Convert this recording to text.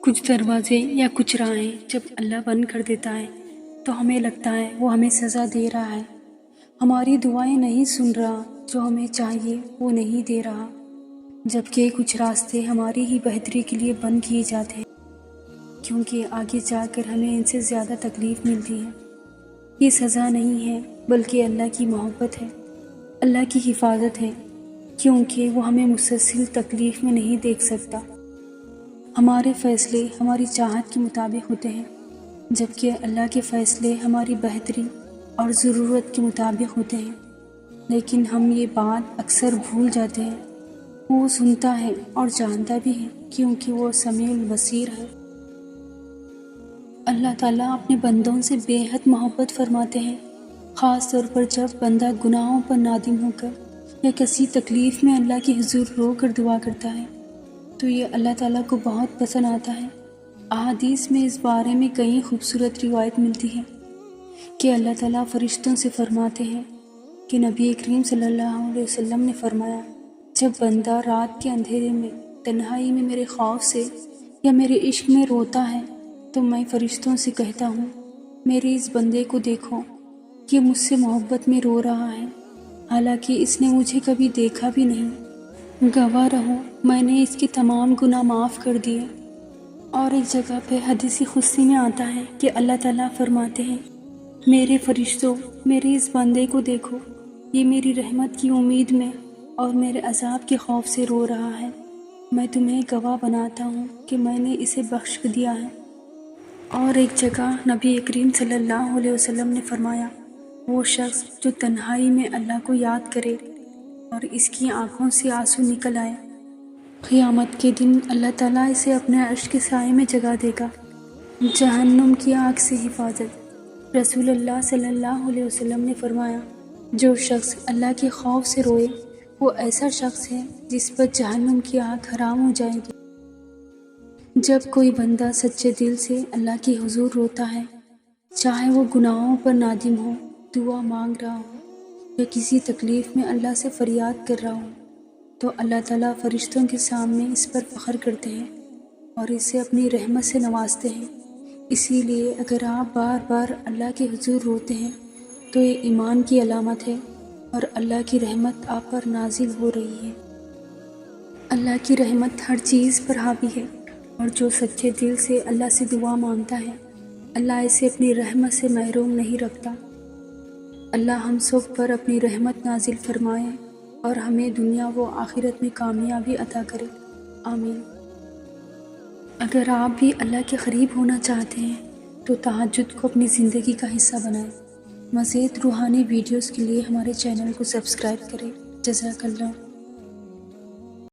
کچھ دروازے یا کچھ راہیں جب اللہ بند کر دیتا ہے تو ہمیں لگتا ہے وہ ہمیں سزا دے رہا ہے، ہماری دعائیں نہیں سن رہا، جو ہمیں چاہیے وہ نہیں دے رہا، جبکہ کچھ راستے ہماری ہی بہتری کے لیے بند کیے جاتے ہیں، کیونکہ آگے جا کر ہمیں ان سے زیادہ تکلیف ملتی ہے۔ یہ سزا نہیں ہے بلکہ اللہ کی محبت ہے، اللہ کی حفاظت ہے، کیونکہ وہ ہمیں مسلسل تکلیف میں نہیں دیکھ سکتا۔ ہمارے فیصلے ہماری چاہت کے مطابق ہوتے ہیں، جبکہ اللہ کے فیصلے ہماری بہتری اور ضرورت کے مطابق ہوتے ہیں، لیکن ہم یہ بات اکثر بھول جاتے ہیں۔ وہ سنتا ہے اور جانتا بھی ہے، کیونکہ وہ سمیع البصیر ہے۔ اللہ تعالیٰ اپنے بندوں سے بے حد محبت فرماتے ہیں، خاص طور پر جب بندہ گناہوں پر نادم ہو کر یا کسی تکلیف میں اللہ کے حضور رو کر دعا کرتا ہے تو یہ اللہ تعالیٰ کو بہت پسند آتا ہے۔ احادیث میں اس بارے میں کئی خوبصورت روایت ملتی ہے کہ اللہ تعالیٰ فرشتوں سے فرماتے ہیں کہ نبی کریم صلی اللہ علیہ وسلم نے فرمایا، جب بندہ رات کے اندھیرے میں تنہائی میں میرے خوف سے یا میرے عشق میں روتا ہے تو میں فرشتوں سے کہتا ہوں، میرے اس بندے کو دیکھو، یہ مجھ سے محبت میں رو رہا ہے، حالانکہ اس نے مجھے کبھی دیکھا بھی نہیں۔ گواہ رہو میں نے اس کے تمام گناہ معاف کر دیے۔ اور ایک جگہ پہ حدیث قدسی میں آتا ہے کہ اللہ تعالیٰ فرماتے ہیں، میرے فرشتوں، میرے اس بندے کو دیکھو، یہ میری رحمت کی امید میں اور میرے عذاب کے خوف سے رو رہا ہے، میں تمہیں گواہ بناتا ہوں کہ میں نے اسے بخش دیا ہے۔ اور ایک جگہ نبی کریم صلی اللہ علیہ وسلم نے فرمایا، وہ شخص جو تنہائی میں اللہ کو یاد کرے اور اس کی آنکھوں سے آنسو نکل آئے، قیامت کے دن اللہ تعالیٰ اسے اپنے عرش کے سائے میں جگہ دے گا۔ جہنم کی آگ سے حفاظت۔ رسول اللہ صلی اللہ علیہ وسلم نے فرمایا، جو شخص اللہ کے خوف سے روئے وہ ایسا شخص ہے جس پر جہنم کی آگ حرام ہو جائے گی۔ جب کوئی بندہ سچے دل سے اللہ کے حضور روتا ہے، چاہے وہ گناہوں پر نادم ہو، دعا مانگ رہا ہو یا کسی تکلیف میں اللہ سے فریاد کر رہا ہو، تو اللہ تعالیٰ فرشتوں کے سامنے اس پر فخر کرتے ہیں اور اسے اپنی رحمت سے نوازتے ہیں۔ اسی لیے اگر آپ بار بار اللہ کے حضور روتے ہیں تو یہ ایمان کی علامت ہے اور اللہ کی رحمت آپ پر نازل ہو رہی ہے۔ اللہ کی رحمت ہر چیز پر حاوی ہے، اور جو سچے دل سے اللہ سے دعا مانگتا ہے اللہ اسے اپنی رحمت سے محروم نہیں رکھتا۔ اللہ ہم سب پر اپنی رحمت نازل فرمائے اور ہمیں دنیا و آخرت میں کامیابی عطا کرے، آمین۔ اگر آپ بھی اللہ کے قریب ہونا چاہتے ہیں تو تہجد کو اپنی زندگی کا حصہ بنائیں۔ مزید روحانی ویڈیوز کے لیے ہمارے چینل کو سبسکرائب کریں۔ جزاک اللہ۔